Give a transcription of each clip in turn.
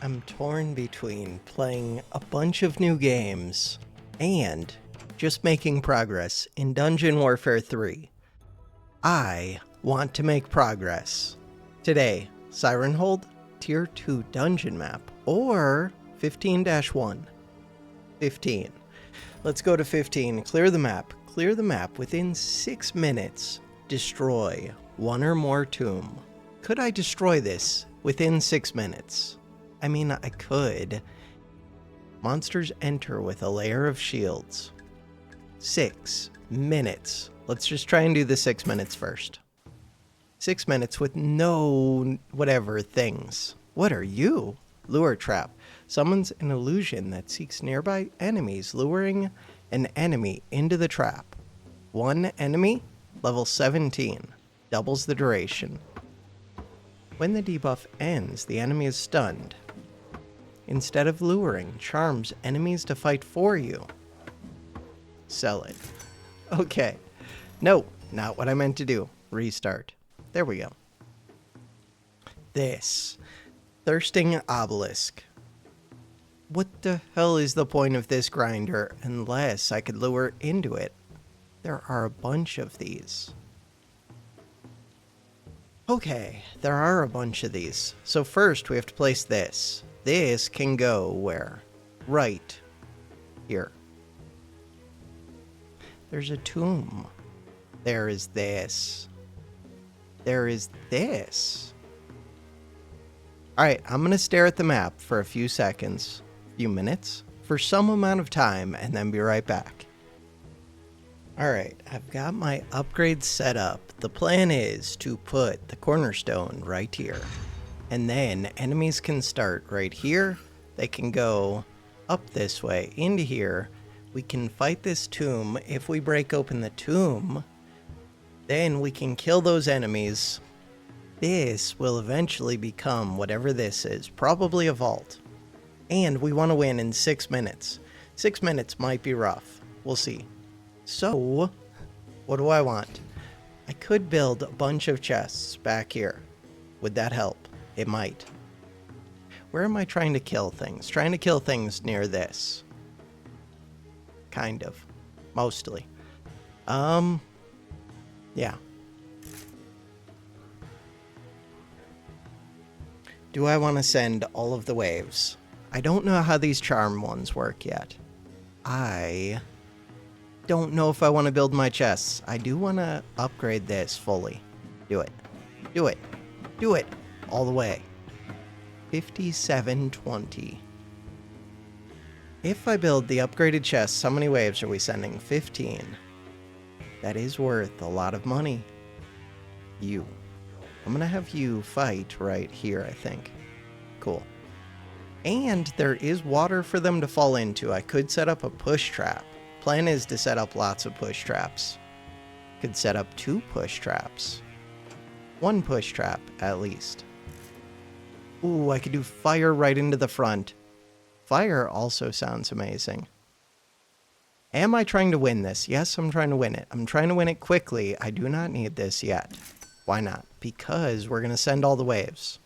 I'm torn between playing a bunch of new games and just making progress in Dungeon Warfare 3. I want to make progress. Today, Sirenhold, Tier 2 Dungeon Map, or 15-1. 15. Let's go to 15, clear the map. Clear the map within 6 minutes. Destroy one or more tomb. Could I destroy this within 6 minutes? I mean, I could. Monsters enter with a layer of shields. 6 minutes. Let's just try and do the 6 minutes first. 6 minutes with no whatever things. What are you? Lure trap. Summons an illusion that seeks nearby enemies, luring an enemy into the trap. One enemy, level 17. Doubles the duration. When the debuff ends, the enemy is stunned. Instead of luring, charms enemies to fight for you. Sell it. Okay. No, not what I meant to do. Restart. There we go. This. Thirsting Obelisk. What the hell is the point of this grinder unless I could lure into it? There are a bunch of these. Okay, there are a bunch of these. So first we have to place this. This can go where? Right here. There's a tomb. There is this. There is this. Alright, I'm going to stare at the map for a few seconds, few minutes, for some amount of time, and then be right back. Alright, I've got my upgrades set up. The plan is to put the cornerstone right here. And then enemies can start right here. They can go up this way into here. We can fight this tomb. If we break open the tomb, then we can kill those enemies. This will eventually become whatever this is, probably a vault. And we want to win in 6 minutes. 6 minutes might be rough. We'll see. So, what do I want? I could build a bunch of chests back here. Would that help? It might. Where am I trying to kill things? Trying to kill things near this. Kind of. Mostly. Yeah. Do I want to send all of the waves? I don't know how these charm ones work yet. I don't know if I want to build my chests. I do want to upgrade this fully. Do it. Do it. Do it. All the way. 5720. If I build the upgraded chests, how many waves are we sending? 15. That is worth a lot of money. You. I'm going to have you fight right here, I think. Cool. And there is water for them to fall into. I could set up a push trap. Plan is to set up lots of push traps. Could set up 2 push traps. 1 push trap, at least. Ooh, I could do fire right into the front. Fire also sounds amazing. Am I trying to win this? Yes, I'm trying to win it. I'm trying to win it quickly. I do not need this yet. Why not? Because we're going to send all the waves.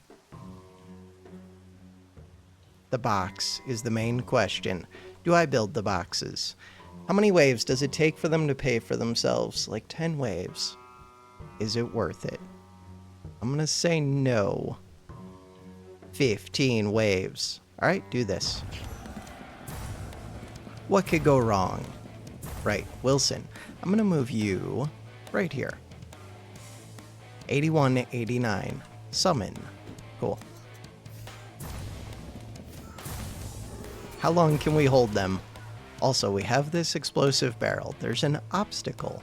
The box is the main question. Do I build the boxes? How many waves does it take for them to pay for themselves? Like 10 waves. Is it worth it? I'm going to say no. 15 waves. Alright, do this. What could go wrong? Right, Wilson. I'm going to move you right here. 81, 89. Summon. Cool. How long can we hold them? Also, we have this explosive barrel. There's an obstacle.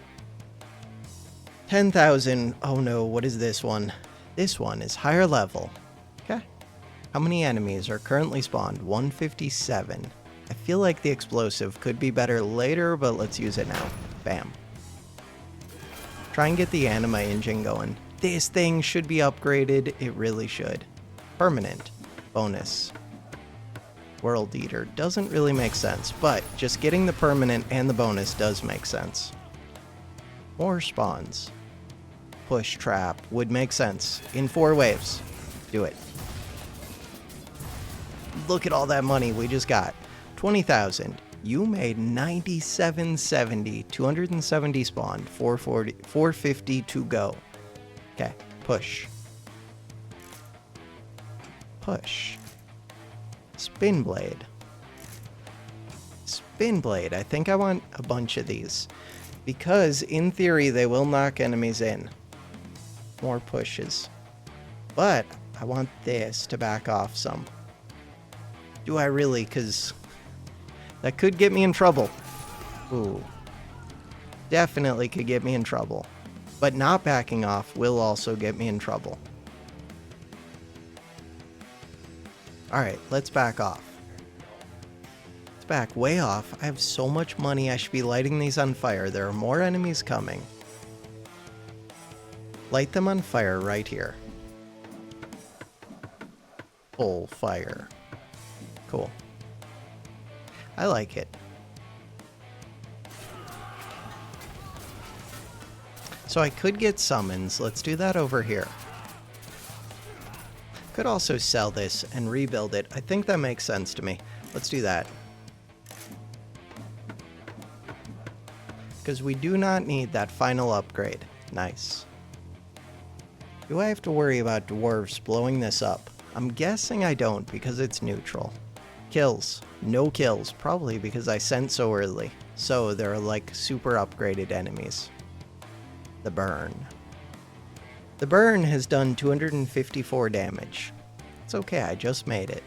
10,000. Oh no, what is this one? This one is higher level. Okay. How many enemies are currently spawned? 157. I feel like the explosive could be better later, but let's use it now. Bam. Try and get the anima engine going. This thing should be upgraded. It really should. Permanent. Bonus. World Eater doesn't really make sense, but just getting the permanent and the bonus does make sense. More spawns. Push trap would make sense in 4 waves. Do it. look at all that money we just got. 20,000. You made 9770. 270 spawned. 450 to go. Okay, push. Push. Spin blade. Spin blade. I think I want a bunch of these. Because, in theory, they will knock enemies in. More pushes. But, I want this to back off some. Do I really? Because that could get me in trouble. Ooh. Definitely could get me in trouble. But not backing off will also get me in trouble. Alright, let's back off. Let's back way off. I have so much money, I should be lighting these on fire. There are more enemies coming. Light them on fire right here. Full fire. Cool. I like it. So I could get summons. Let's do that over here. Could also sell this and rebuild it. I think that makes sense to me. Let's do that. Because we do not need that final upgrade. Nice. Do I have to worry about dwarves blowing this up? I'm guessing I don't because it's neutral. Kills. No kills. Probably because I sent so early. So they're like super upgraded enemies. The burn. The burn has done 254 damage. It's okay, I just made it.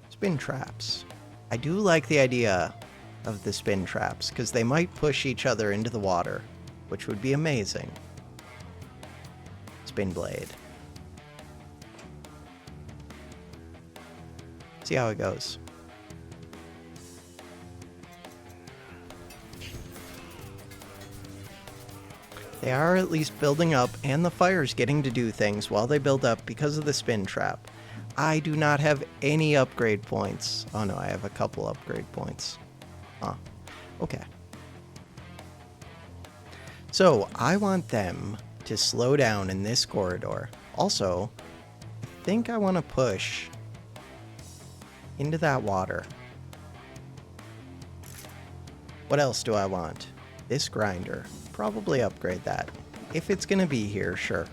Spin traps. I do like the idea of the spin traps, because they might push each other into the water, which would be amazing. Spin blade. See how it goes. They are at least building up, and the fire's getting to do things while they build up because of the spin trap. I do not have any upgrade points. Oh no, I have a couple upgrade points. Huh. Okay. So, I want them to slow down in this corridor. Also, I think I want to push into that water. What else do I want? This grinder. Probably upgrade that. If it's gonna be here, sure.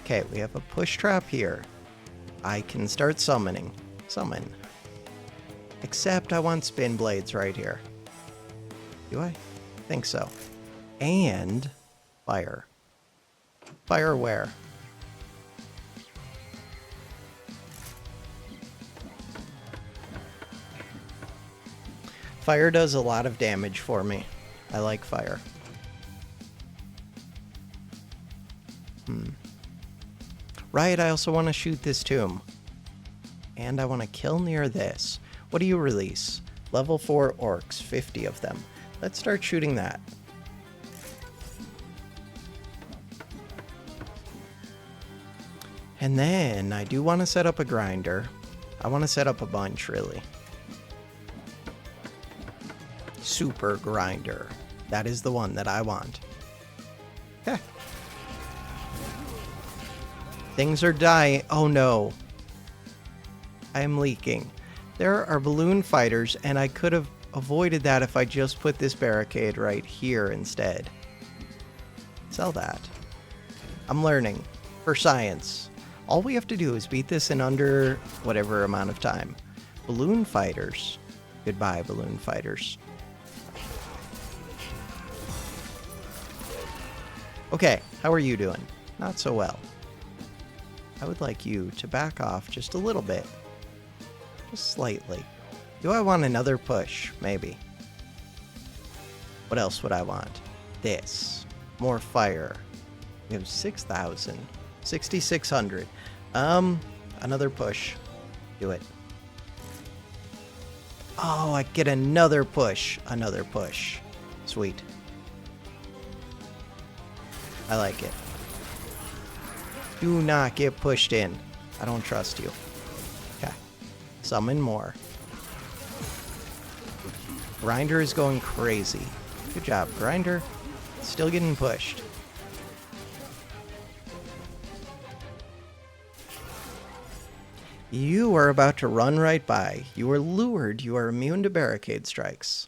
Okay, we have a push trap here. I can start summoning. Summon. Except I want spin blades right here. Do I? Think so. And fire. Fire where? Fire does a lot of damage for me. I like fire. Right, I also want to shoot this tomb. And I want to kill near this. What do you release? Level 4 orcs, 50 of them. Let's start shooting that. And then I do want to set up a grinder. I want to set up a bunch, really. Super grinder. That is the one that I want. Okay. Things are dying. Oh no. I am leaking. There are balloon fighters, and I could have avoided that if I just put this barricade right here instead. Sell that. I'm learning. For science. All we have to do is beat this in under whatever amount of time. Balloon fighters. Goodbye, balloon fighters. Okay, how are you doing? Not so well. I would like you to back off just a little bit. Just slightly. Do I want another push? Maybe. What else would I want? This. More fire. We have 6,000. 6,600. Another push. Do it. Oh, I get another push. Another push. Sweet. I like it. Do not get pushed in. I don't trust you. Okay. Summon more. Grinder is going crazy. Good job, Grinder. Still getting pushed. You are about to run right by. You are lured. You are immune to barricade strikes.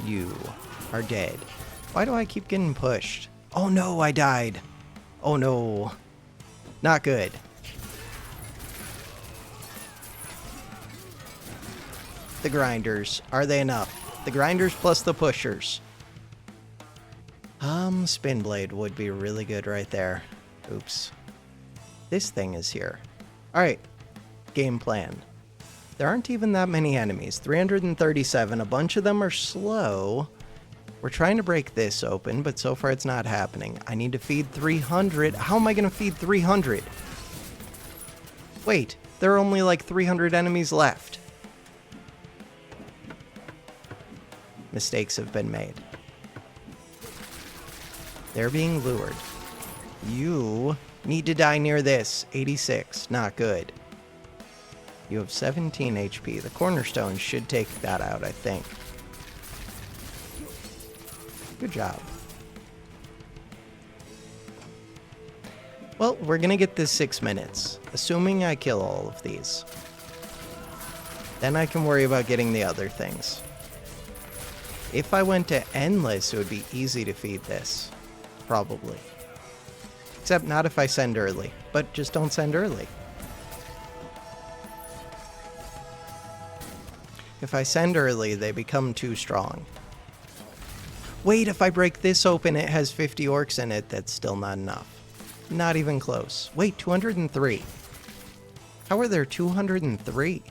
You are dead. Why do I keep getting pushed? Oh no, I died. Oh no. Not good. The grinders. Are they enough? The grinders plus the pushers. Spin blade would be really good right there. Oops. This thing is here. Alright. Game plan. There aren't even that many enemies. 337. A bunch of them are slow. We're trying to break this open, but so far it's not happening. I need to feed 300. How am I going to feed 300? Wait, there are only like 300 enemies left. Mistakes have been made. They're being lured. You need to die near this. 86. Not good. You have 17 HP. The cornerstone should take that out, I think. Good job. Well, we're gonna get this 6 minutes, assuming I kill all of these. Then I can worry about getting the other things. If I went to endless, it would be easy to feed this. Probably. Except not if I send early. But just don't send early. If I send early, they become too strong. Wait, if I break this open, it has 50 orcs in it. That's still not enough. Not even close. Wait, 203. How are there 203?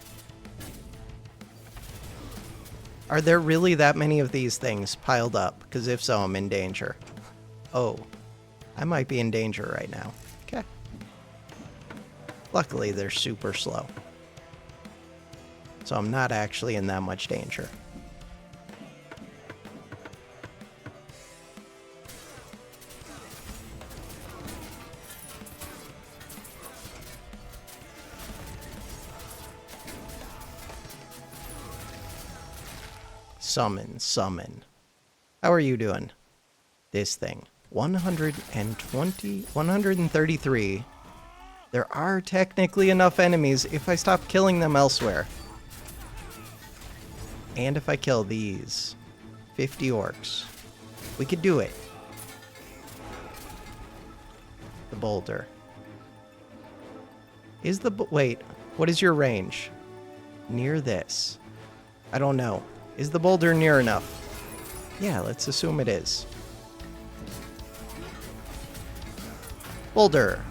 Are there really that many of these things piled up? Because if so, I'm in danger. Oh, I might be in danger right now. Okay. Luckily, they're super slow. So I'm not actually in that much danger. Summon, summon. How are you doing? This thing. 120, 133. There are technically enough enemies if I stop killing them elsewhere. And if I kill these 50 orcs. We could do it. The boulder. Is the... Wait, what is your range? Near this. I don't know. Is the boulder near enough? Yeah, let's assume it is. Boulder.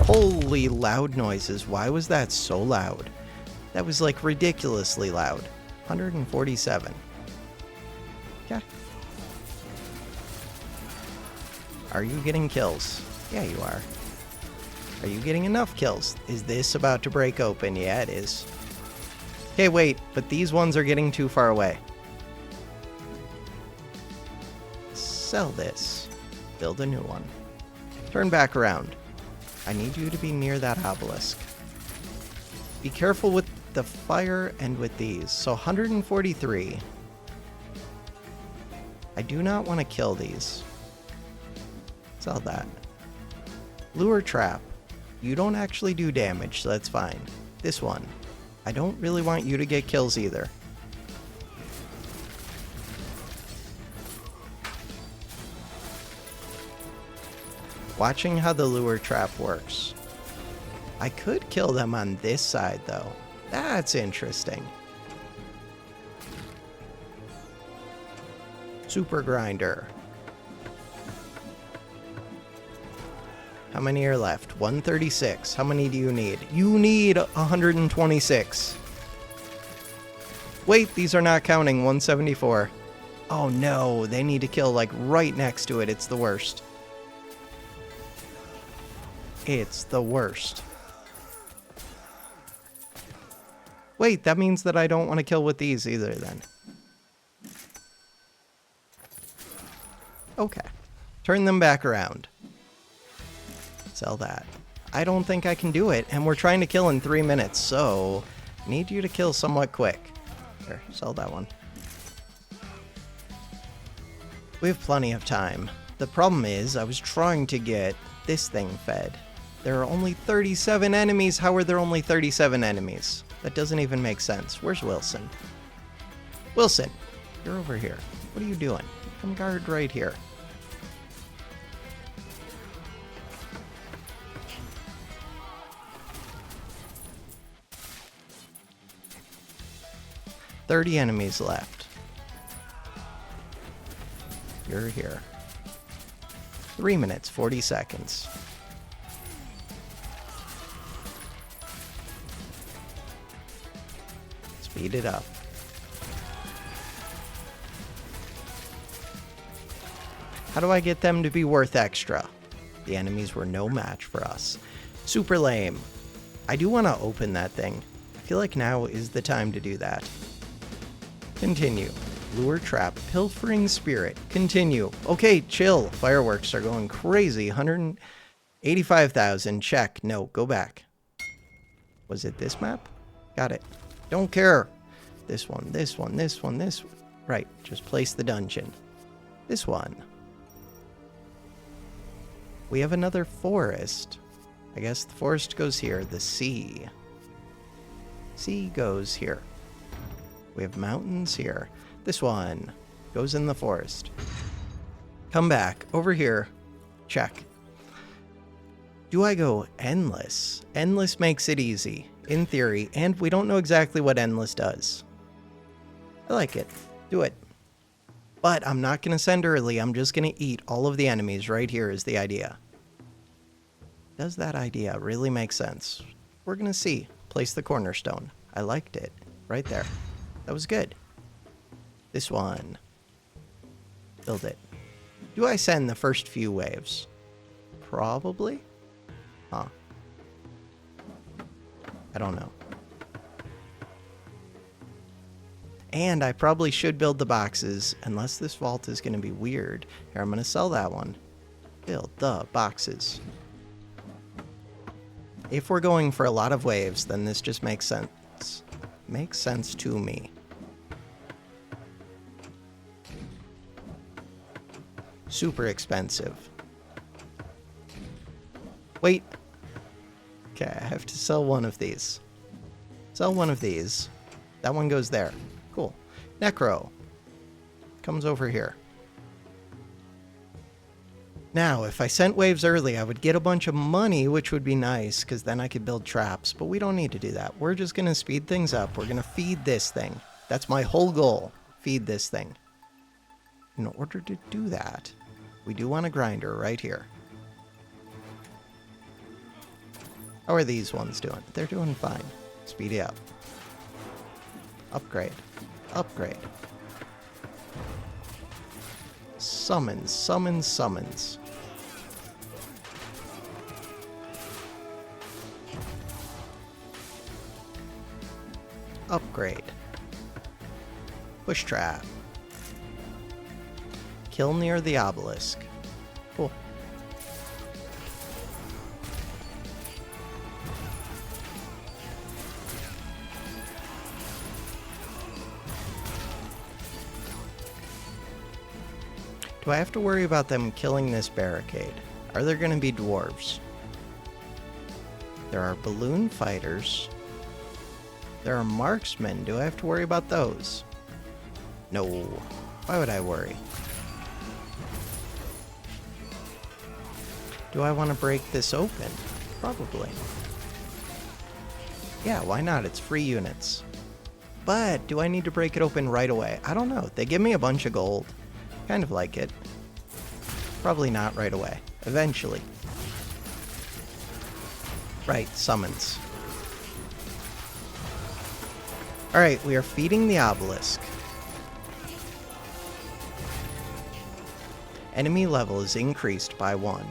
Holy loud noises. Why was that so loud? That was like ridiculously loud. 147. Okay. Are you getting kills? Yeah, you are. Are you getting enough kills? Is this about to break open? Yeah, it is. Okay, wait, but these ones are getting too far away. Sell this. Build a new one. Turn back around. I need you to be near that obelisk. Be careful with the fire and with these. So 143. I do not want to kill these. Sell that. Lure trap. You don't actually do damage, so that's fine. This one. I don't really want you to get kills either. Watching how the lure trap works. I could kill them on this side, though. That's interesting. Super grinder. How many are left? 136. How many do you need? You need 126. Wait, these are not counting. 174. Oh no, they need to kill like right next to it. It's the worst. It's the worst. Wait, that means that I don't want to kill with these either then. Okay. Turn them back around. Sell that. I don't think I can do it, and we're trying to kill in 3 minutes, so I need you to kill somewhat quick. Here, sell that one. We have plenty of time. The problem is, I was trying to get this thing fed. There are only 37 enemies. How are there only 37 enemies? That doesn't even make sense. Where's Wilson? Wilson, you're over here. What are you doing? Come guard right here. "30 enemies left. You're here. 3 minutes, 40 seconds. Speed it up. How do I get them to be worth extra? The enemies were no match for us. Super lame. I do want to open that thing. I feel like now is the time to do that. Continue. Lure trap. Pilfering spirit. Continue. Okay, chill. Fireworks are going crazy. 185,000. Check. No, go back. Was it this map? Got it. Don't care. This one, this one, this one, this one. Right, just place the dungeon. This one. We have another forest. I guess the forest goes here. The sea. Sea goes here. We have mountains here. This one goes in the forest. Come back. Over here. Check. Do I go endless? Endless makes it easy, in theory, and we don't know exactly what endless does. I like it. Do it. But I'm not going to send early. I'm just going to eat all of the enemies right here is the idea. Does that idea really make sense? We're going to see. Place the cornerstone. I liked it. Right there. That was good. This one. Build it. Do I send the first few waves? Probably. Huh. I don't know. And I probably should build the boxes, unless this vault is going to be weird. Here, I'm going to sell that one. Build the boxes. If we're going for a lot of waves, then this just makes sense. Makes sense to me. Super expensive. Wait. Okay, I have to sell one of these. Sell one of these. That one goes there. Cool. Necro. Comes over here. Now, if I sent waves early, I would get a bunch of money, which would be nice, because then I could build traps. But we don't need to do that. We're just going to speed things up. We're going to feed this thing. That's my whole goal. Feed this thing. In order to do that, we do want a grinder right here. How are these ones doing? They're doing fine. Speed it up. Upgrade. Upgrade. Summons, summons, summons. Upgrade. Push trap. Kill near the obelisk. Cool. Do I have to worry about them killing this barricade? Are there going to be dwarves? There are balloon fighters. There are marksmen. Do I have to worry about those? No. Why would I worry? Do I want to break this open? Probably. Yeah, why not? It's free units. But do I need to break it open right away? I don't know. They give me a bunch of gold. Kind of like it. Probably not right away. Eventually. Right, summons. Alright, we are feeding the obelisk. Enemy level is increased by 1.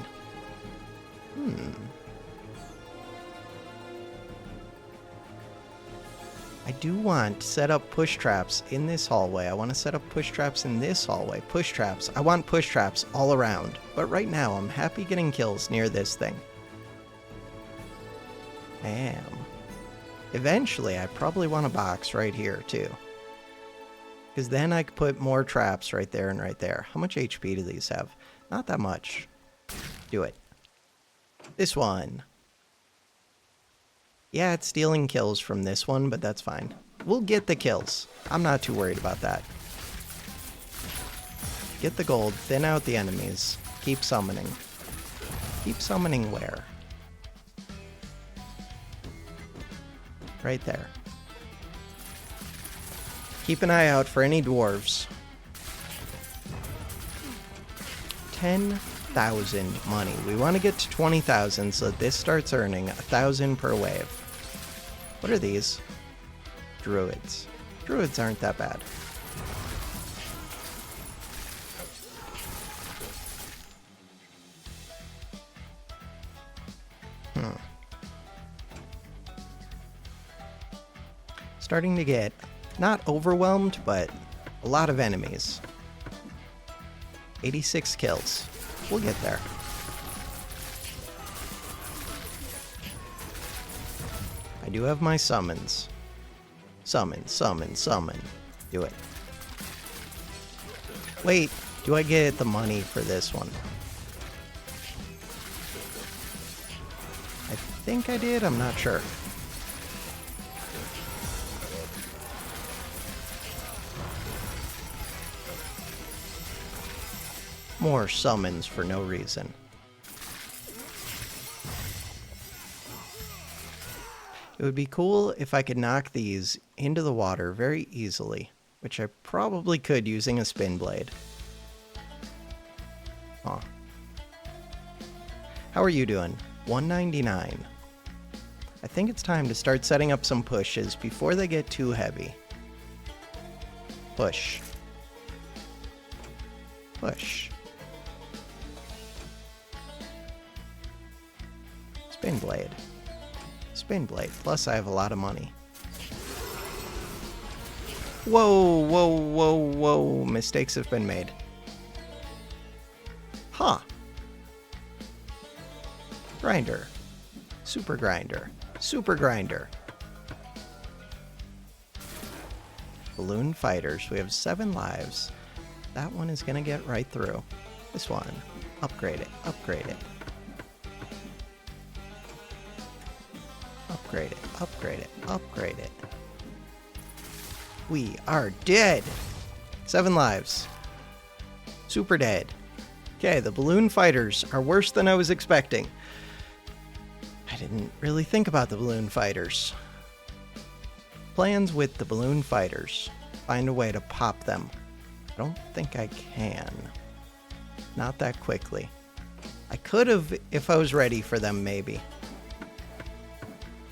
I do want to set up push traps in this hallway. I want to set up push traps in this hallway. Push traps. I want push traps all around. But right now, I'm happy getting kills near this thing. Eventually, I probably want a box right here, too. Because then I could put more traps right there and right there. How much HP do these have? Not that much. Do it. This one. Yeah, it's stealing kills from this one, but that's fine. We'll get the kills. I'm not too worried about that. Get the gold, thin out the enemies. Keep summoning. Keep summoning where? Right there. Keep an eye out for any dwarves. 10,000 money. We want to get to 20,000 so that this starts earning 1,000 per wave. What are these? Druids. Druids aren't that bad. Starting to get not overwhelmed, but a lot of enemies. 86 kills. We'll get there. I do have my summons. Summon, summon, summon. Do it. Wait, do I get the money for this one? I think I did, I'm not sure. More summons for no reason. It would be cool if I could knock these into the water very easily, which I probably could using a spin blade. Aw. How are you doing? 199. I think it's time to start setting up some pushes before they get too heavy. Push. Push. Spin blade. Spin blade. Plus I have a lot of money. Whoa, whoa, whoa, whoa. Mistakes have been made. Huh. Grinder. Super grinder. Super grinder. Balloon fighters. We have 7 lives. That one is gonna get right through. This one. Upgrade it. Upgrade it. Upgrade it, upgrade it, upgrade it. We are dead! 7 lives. Super dead. Okay, the balloon fighters are worse than I was expecting. I didn't really think about the balloon fighters. Plans with the balloon fighters. Find a way to pop them. I don't think I can. Not that quickly. I could have if I was ready for them, maybe.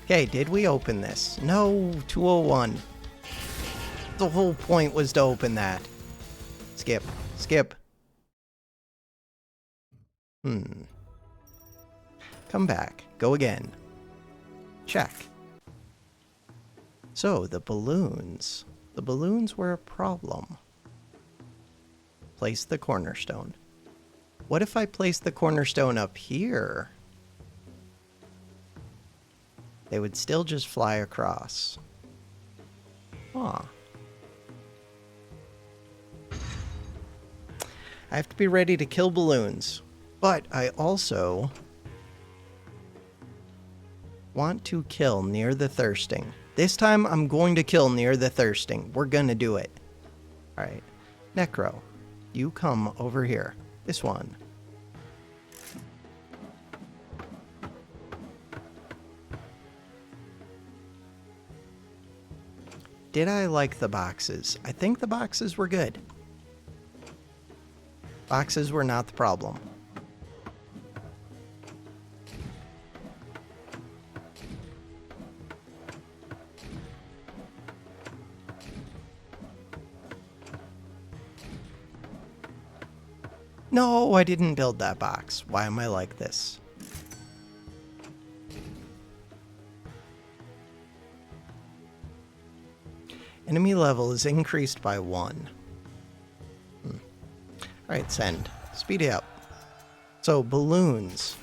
Okay, did we open this? No, 201. The whole point was to open that. Skip. Skip. Come back. Go again. Check. So, the balloons. The balloons were a problem. Place the cornerstone. What if I place the cornerstone up here? They would still just fly across. Aw. I have to be ready to kill balloons. But I also want to kill near the thirsting. This time I'm going to kill near the thirsting. We're gonna do it. Alright. Necro, you come over here. This one. Did I like the boxes? I think the boxes were good. Boxes were not the problem. No, I didn't build that box. Why am I like this? Enemy level is increased by 1. Alright, send. Speed it up. So, balloons.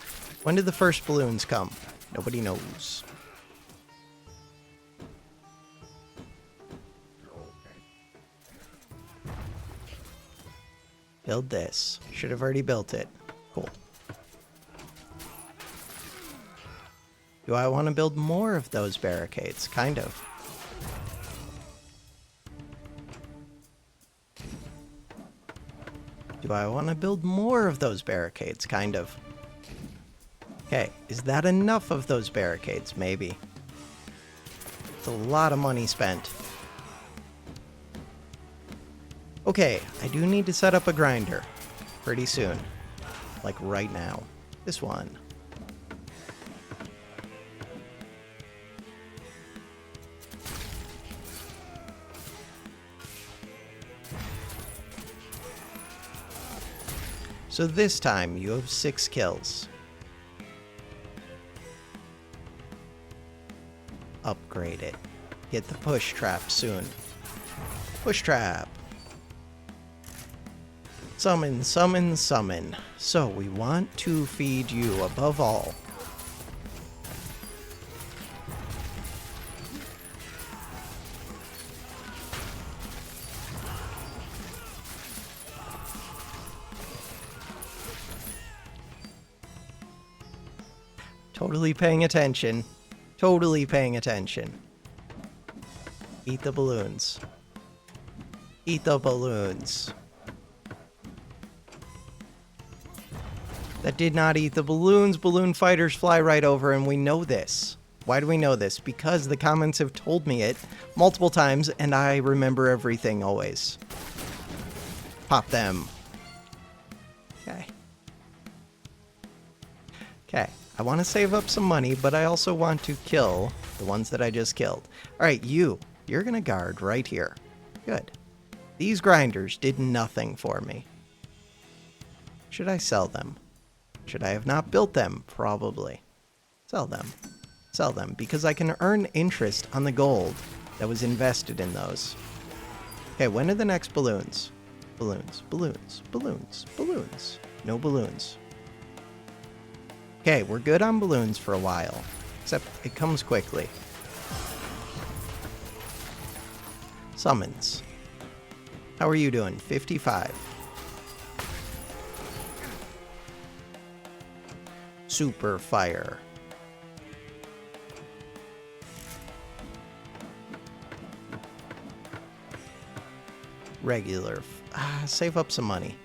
When did the first balloons come? Nobody knows. Build this. Should have already built it. Cool. Do I want to build more of those barricades? Kind of. Do I want to build more of those barricades? Kind of. Okay, is that enough of those barricades? Maybe. It's a lot of money spent. Okay, I do need to set up a grinder. Pretty soon. Like right now. This one. So this time you have 6 kills. Upgrade it. Get the push trap soon. Push trap. Summon, summon, summon. So we want to feed you above all. Totally paying attention. Totally paying attention. Eat the balloons. Eat the balloons. That did not eat the balloons. Balloon fighters fly right over, and we know this. Why do we know this? Because the comments have told me it multiple times, and I remember everything always. Pop them. Okay. Okay. I want to save up some money, but I also want to kill the ones that I just killed. Alright, you're going to guard right here. Good. These grinders did nothing for me. Should I sell them? Should I have not built them? Probably. Sell them. Sell them, because I can earn interest on the gold that was invested in those. Okay, when are the next balloons? Balloons, balloons, balloons, balloons. No balloons. Okay, we're good on balloons for a while. Except it comes quickly. Summons. How are you doing? 55. Super fire. Regular. Save up some money.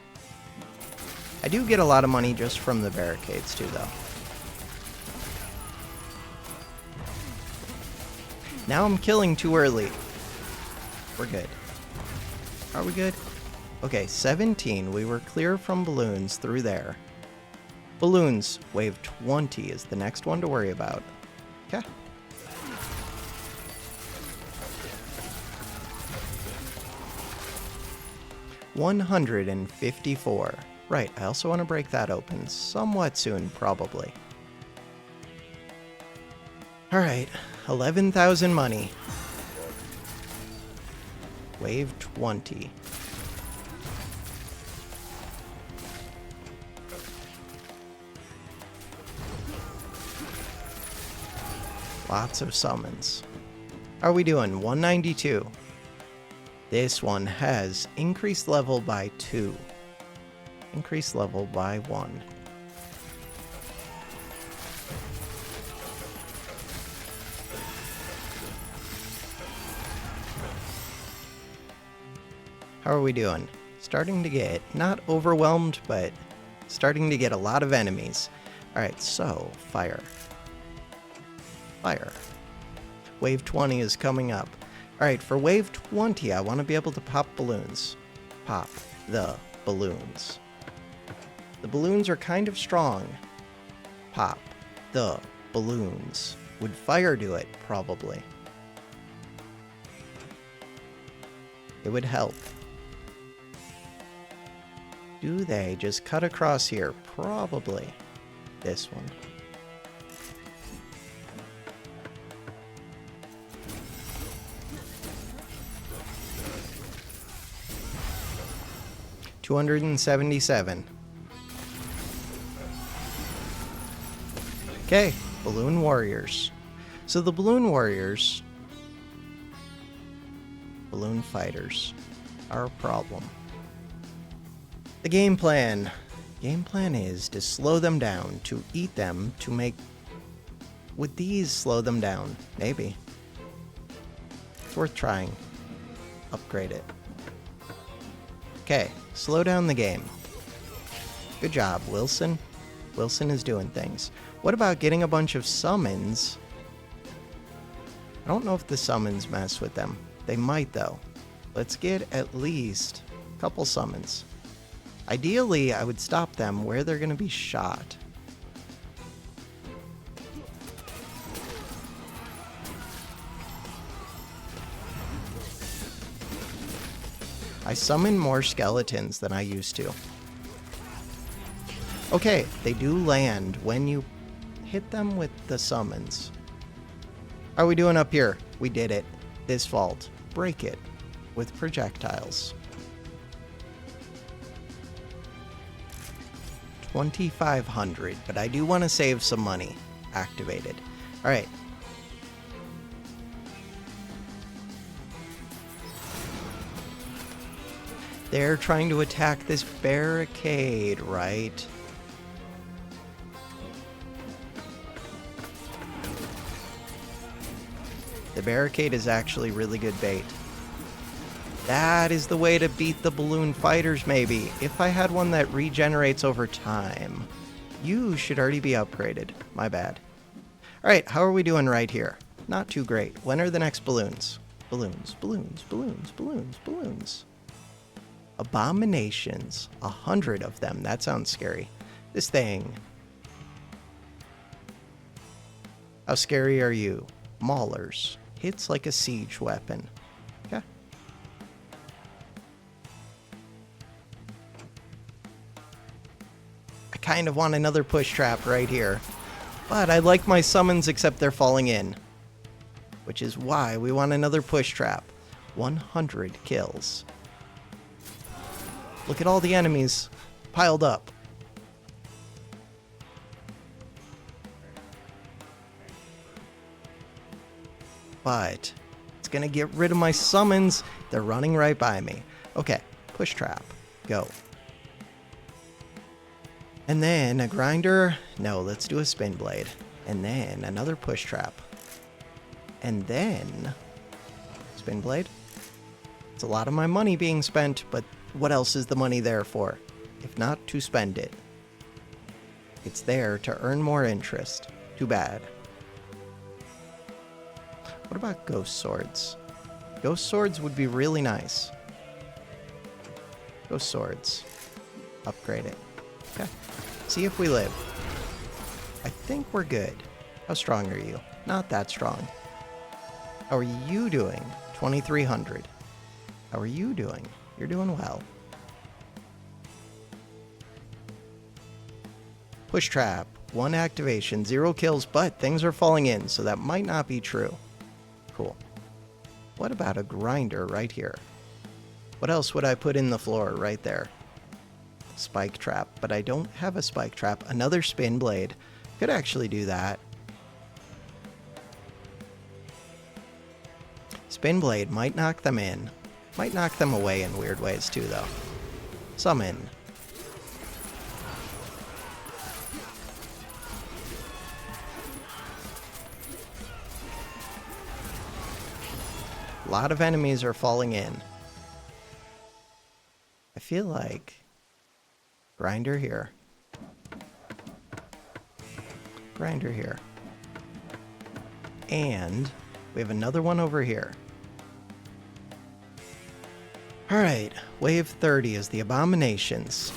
I do get a lot of money just from the barricades too, though. Now I'm killing too early. We're good. Are we good? Okay, 17. We were clear from balloons through there. Balloons, wave 20 is the next one to worry about. Okay. $154. Right, I also want to break that open somewhat soon, probably. Alright, 11,000 money. Wave 20. Lots of summons. How are we doing? 192. This one has increased level by 2. Increased level by 1. How are we doing? Starting to get, not overwhelmed, but starting to get a lot of enemies. Alright, so, fire. Fire. Wave 20 is coming up. Alright, for wave 20, I want to be able to pop balloons. Pop the balloons. The balloons are kind of strong. Pop the balloons. Would fire do it? Probably. It would help. Do they just cut across here? Probably. This one. $277. Okay, Balloon Warriors. So the Balloon Warriors, Balloon Fighters, are a problem. The game plan. Game plan is to slow them down, to eat them, to make... Would these slow them down? Maybe. It's worth trying. Upgrade it. Okay, slow down the game. Good job, Wilson. Wilson is doing things. What about getting a bunch of summons? I don't know if the summons mess with them. They might, though. Let's get at least a couple summons. Ideally, I would stop them where they're going to be shot. I summon more skeletons than I used to. Okay, they do land when you hit them with the summons. How are we doing up here? We did it. This vault. Break it with projectiles. 2,500, but I do want to save some money. Activated. All right. They're trying to attack this barricade, right? The barricade is actually really good bait. That is the way to beat the balloon fighters, maybe. If I had one that regenerates over time. You should already be upgraded. My bad. Alright, how are we doing right here? Not too great. When are the next balloons? Balloons, balloons, balloons, balloons, balloons. Abominations. 100 of them. That sounds scary. This thing. How scary are you? Maulers. Hits like a siege weapon. Okay. I kind of want another push trap right here. But I like my summons except they're falling in. Which is why we want another push trap. 100 kills. Look at all the enemies piled up. But it's gonna get rid of my summons. They're running right by me. Okay, push trap. Go. And then a grinder. No, let's do a spin blade. And then another push trap. And then spin blade. It's a lot of my money being spent, but what else is the money there for? If not to spend it. It's there to earn more interest. Too bad. What about ghost swords? Ghost swords would be really nice. Ghost swords. Upgrade it. Okay. See if we live. I think we're good. How strong are you? Not that strong. How are you doing? 2,300. How are you doing? You're doing well. Push trap. 1 activation, 0 kills, but things are falling in, so that might not be true. Cool. What about a grinder right here? What else would I put in the floor right there? Spike trap, but I don't have a spike trap. Another spin blade. Could actually do that. Spin blade might knock them in. Might knock them away in weird ways too, though. Summon. A lot of enemies are falling in. I feel like grinder here. Grinder here. And we have another one over here. Alright, wave 30 is the abominations.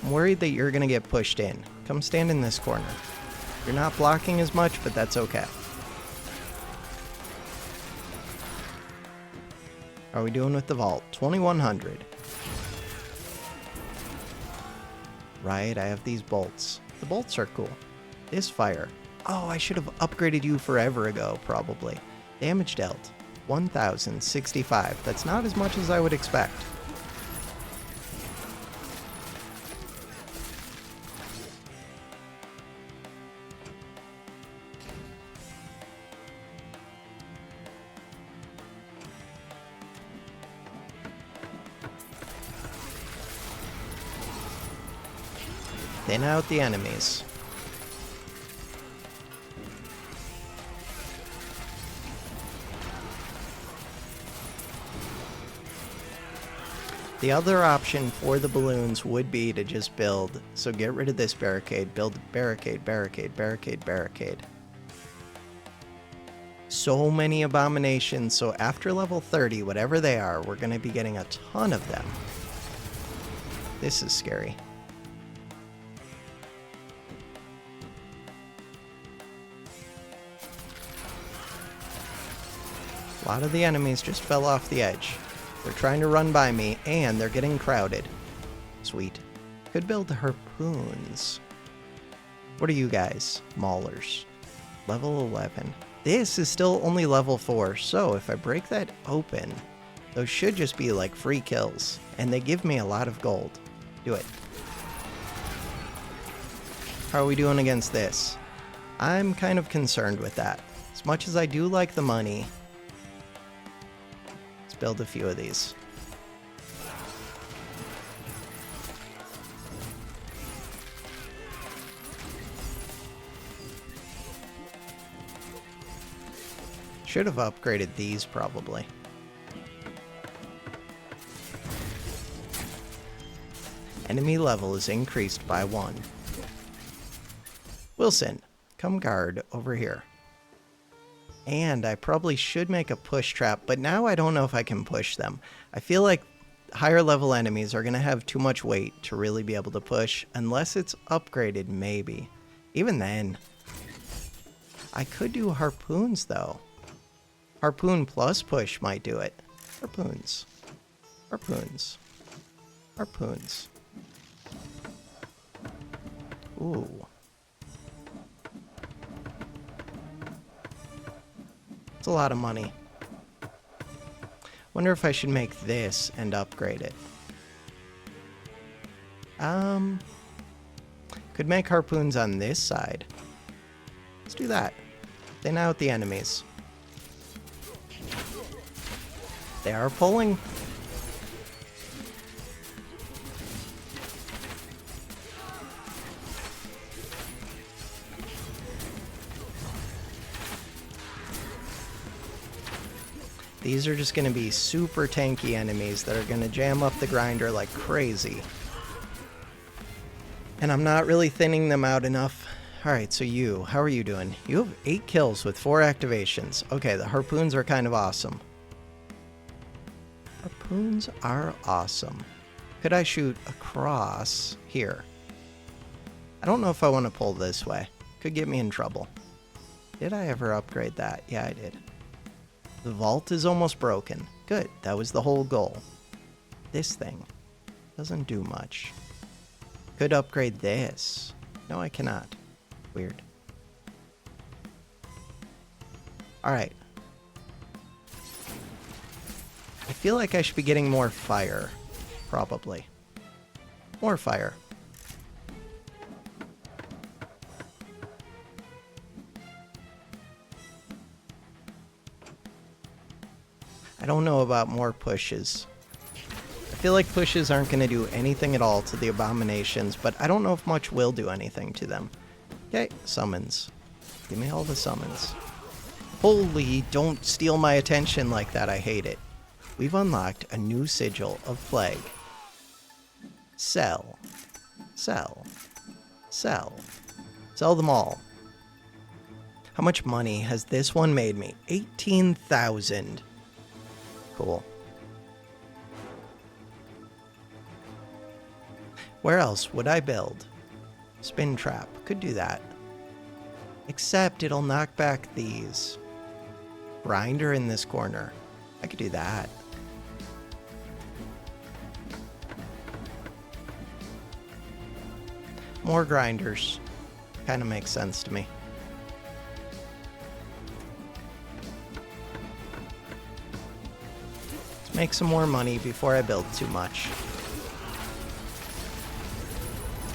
I'm worried that you're gonna get pushed in. Come stand in this corner. You're not blocking as much, but that's okay. How are we doing with the vault? 2,100. Right, I have these bolts. The bolts are cool. This fire. Oh, I should have upgraded you forever ago, probably. Damage dealt. 1,065. That's not as much as I would expect. Thin out the enemies. The other option for the balloons would be to just build, so get rid of this barricade, build barricade, barricade, barricade, barricade. So many abominations, so after level 30, whatever they are, we're going to be getting a ton of them. This is scary. A lot of the enemies just fell off the edge. They're trying to run by me, and they're getting crowded. Sweet. Could build harpoons. What are you guys? Maulers. Level 11. This is still only level 4, so if I break that open, those should just be like free kills, and they give me a lot of gold. Do it. How are we doing against this? I'm kind of concerned with that. As much as I do like the money, let's build a few of these. Should have upgraded these probably. Enemy level is increased by 1. Wilson, come guard over here. And I probably should make a push trap, but now I don't know if I can push them. I feel like higher level enemies are going to have too much weight to really be able to push, unless it's upgraded maybe. Even then, I could do harpoons though. Harpoon plus push might do it. Harpoons. Harpoons. Harpoons. Ooh. It's a lot of money. Wonder if I should make this and upgrade it. Could make harpoons on this side. Let's do that. Thin out the enemies. They are pulling. These are just going to be super tanky enemies that are going to jam up the grinder like crazy. And I'm not really thinning them out enough. Alright, so you, how are you doing? You have 8 kills with 4 activations. Okay, the harpoons are kind of awesome. Harpoons are awesome. Could I shoot across here? I don't know if I want to pull this way. Could get me in trouble. Did I ever upgrade that? Yeah, I did. The vault is almost broken. Good, that was the whole goal. This thing doesn't do much. Could upgrade this. No, I cannot. Weird. Alright. I feel like I should be getting more fire. Probably. More fire. I don't know about more pushes. I feel like pushes aren't going to do anything at all to the abominations, but I don't know if much will do anything to them. Okay, summons. Give me all the summons. Holy, don't steal my attention like that, I hate it. We've unlocked a new sigil of plague. Sell. Sell. Sell. Sell them all. How much money has this one made me? 18,000. Cool. Where else would I build? Spin trap. Could do that. Except it'll knock back these. Grinder in this corner. I could do that. More grinders. Kind of makes sense to me. Let's make some more money before I build too much.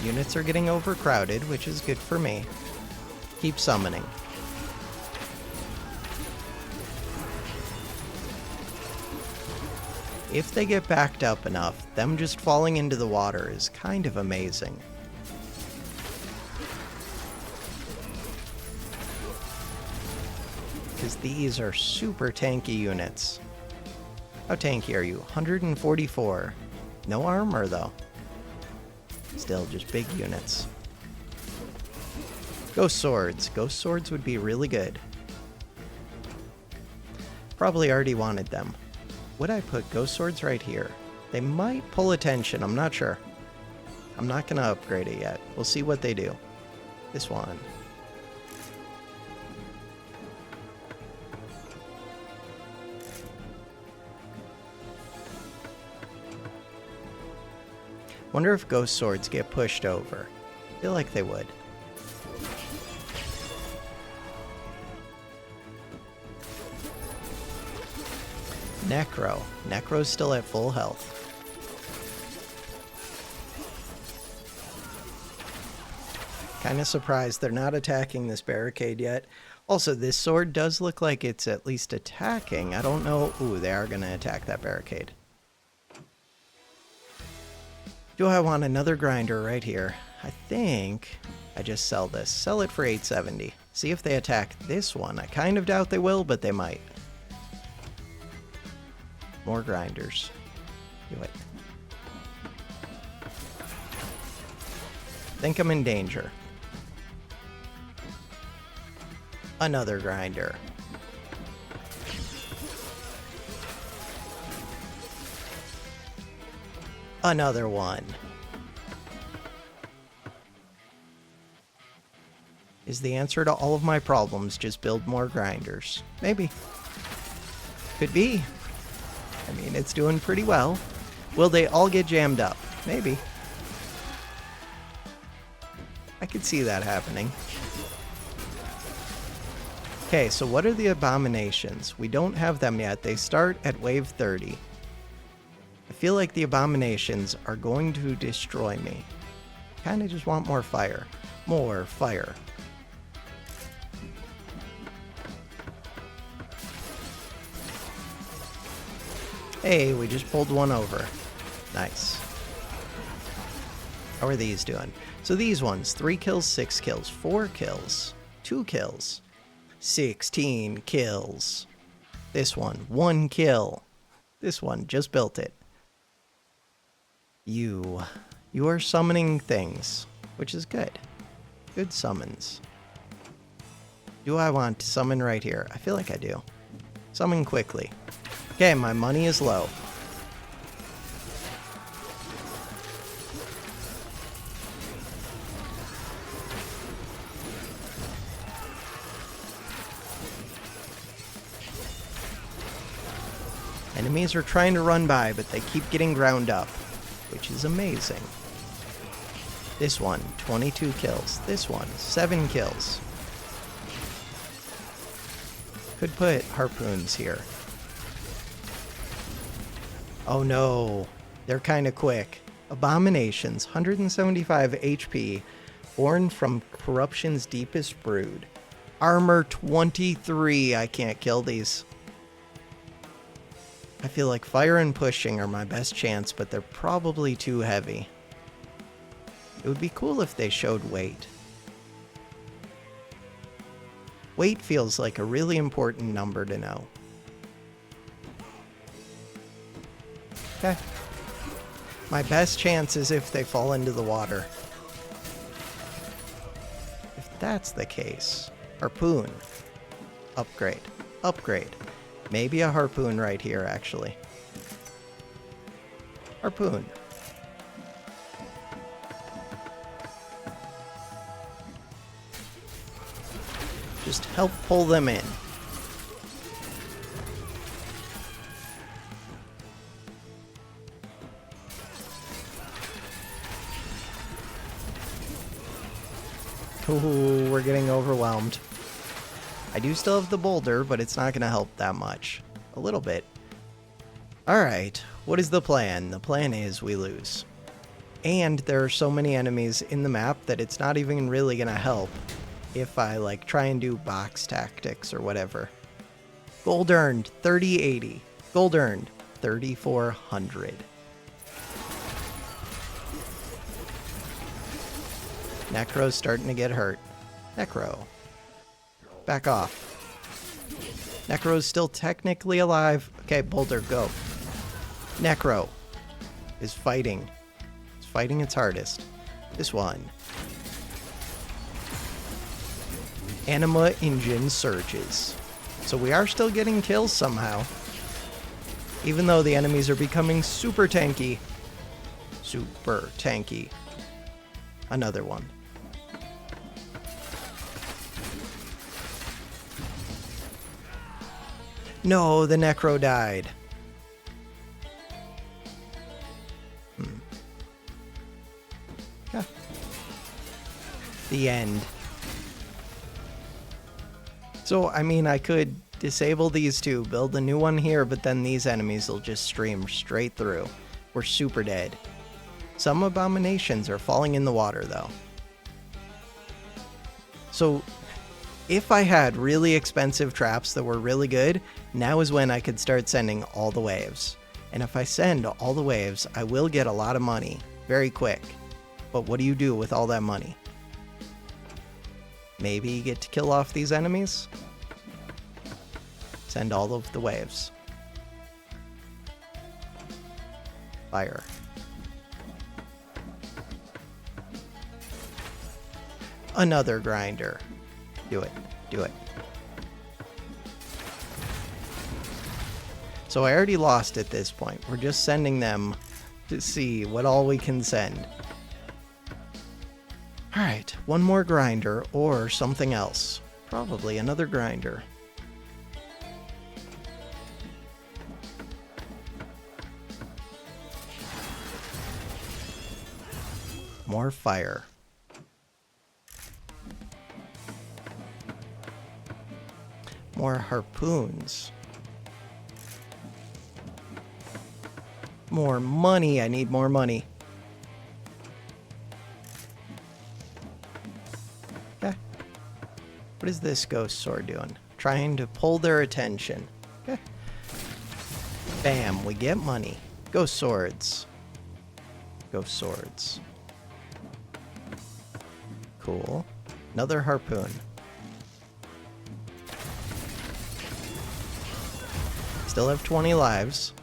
Units are getting overcrowded, which is good for me. Keep summoning. If they get backed up enough, them just falling into the water is kind of amazing. these are super tanky units. How tanky are you? 144. No armor, though. Still, just big units. Ghost swords. Ghost swords would be really good. Probably already wanted them. Would I put ghost swords right here? They might pull attention. I'm not sure. I'm not going to upgrade it yet. We'll see what they do. This one. Wonder if ghost swords get pushed over. I feel like they would. Necro. Necro's still at full health. Kind of surprised they're not attacking this barricade yet. Also, this sword does look like it's at least attacking. I don't know. Ooh, they are going to attack that barricade. Do I want another grinder right here? I think I just sell this. Sell it for 870. See if they attack this one. I kind of doubt they will, but they might. More grinders. Do it. Think I'm in danger. Another grinder. Another one. Is the answer to all of my problems just build more grinders? Maybe. Could be. I mean, it's doing pretty well. Will they all get jammed up? Maybe. I could see that happening. Okay, so what are the abominations? We don't have them yet. They start at wave 30. I feel like the abominations are going to destroy me. Kind of just want more fire. More fire. Hey, we just pulled one over. Nice. How are these doing? So these ones, 3 kills, 6 kills, 4 kills, 2 kills, 16 kills. This one, 1 kill. This one, just built it. You are summoning things, which is good. Good summons. Do I want to summon right here? I feel like I do. Summon quickly. Okay, my money is low. Enemies are trying to run by, but they keep getting ground up, which is amazing. This one, 22 kills. This one, 7 kills. Could put harpoons here. Oh no, they're kind of quick. Abominations, 175 HP, born from corruption's deepest brood. Armor 23, I can't kill these. I feel like fire and pushing are my best chance, but they're probably too heavy. It would be cool if they showed weight. Weight feels like a really important number to know. Okay. My best chance is if they fall into the water. If that's the case, harpoon. Upgrade. Upgrade. Maybe a harpoon right here, actually. Harpoon. Just help pull them in. Ooh, we're getting overwhelmed. I do still have the boulder, but it's not going to help that much. A little bit. Alright, what is the plan? The plan is we lose. And there are so many enemies in the map that it's not even really going to help if I like try and do box tactics or whatever. Gold earned, 3080. Gold earned, 3400. Necro's starting to get hurt. Necro. Back off. Necro's still technically alive. Okay, Boulder, go. Necro is fighting. It's fighting its hardest. This one. Anima engine surges. So we are still getting kills somehow. Even though the enemies are becoming super tanky. Super tanky. Another one. No, the Necro died. Yeah. The end. So, I mean, I could disable these two, build a new one here, but then these enemies will just stream straight through. We're super dead. Some abominations are falling in the water, though. So, if I had really expensive traps that were really good, now is when I could start sending all the waves. And if I send all the waves, I will get a lot of money very quick. But what do you do with all that money? Maybe get to kill off these enemies? Send all of the waves. Fire. Another grinder. Do it. Do it. So I already lost at this point. We're just sending them to see what all we can send. Alright, one more grinder or something else. Probably another grinder. More fire. More harpoons. More money. I need more money. Okay. What is this ghost sword doing? Trying to pull their attention. Okay. Bam. We get money. Ghost swords. Ghost swords. Cool. Another harpoon. Still have 20 lives.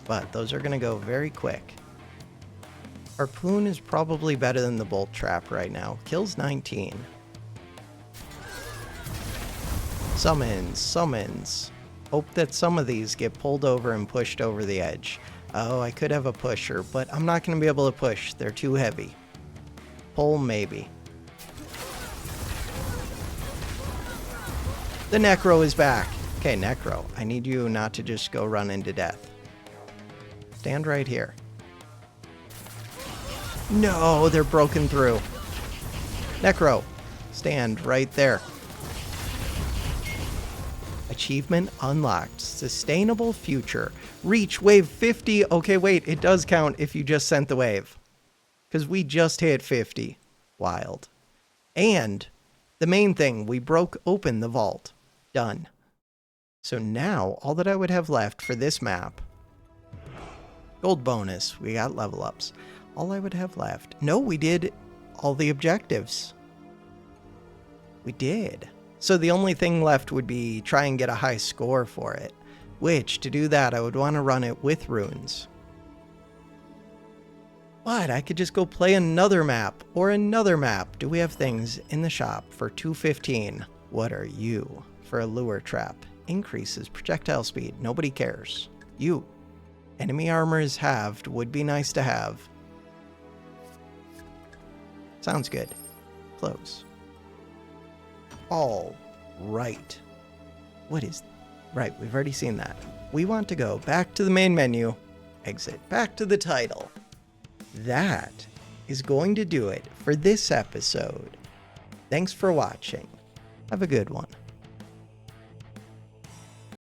But those are going to go very quick. Harpoon is probably better than the bolt trap right now. Kills 19. Summons, summons. Hope that some of these get pulled over and pushed over the edge. Oh, I could have a pusher, but I'm not going to be able to push. They're too heavy. Pull, maybe. The Necro is back. Okay, Necro, I need you not to just go run into death. Stand right here. No, they're broken through. Necro, stand right there. Achievement unlocked. Sustainable future. Reach wave 50. Okay, wait, it does count if you just sent the wave. Because we just hit 50. Wild. And the main thing, we broke open the vault. Done. So now, all that I would have left for this map, gold bonus, we got level ups. All I would have left, no, we did all the objectives. We did. So the only thing left would be try and get a high score for it, which to do that, I would want to run it with runes. But I could just go play another map or another map. Do we have things in the shop for 215? What are you? For a lure trap. Increases projectile speed. Nobody cares. You. Enemy armor is halved. Would be nice to have. Sounds good. Close. All right. What is... Right, we've already seen that. We want to go back to the main menu. Exit. Back to the title. That is going to do it for this episode. Thanks for watching. Have a good one.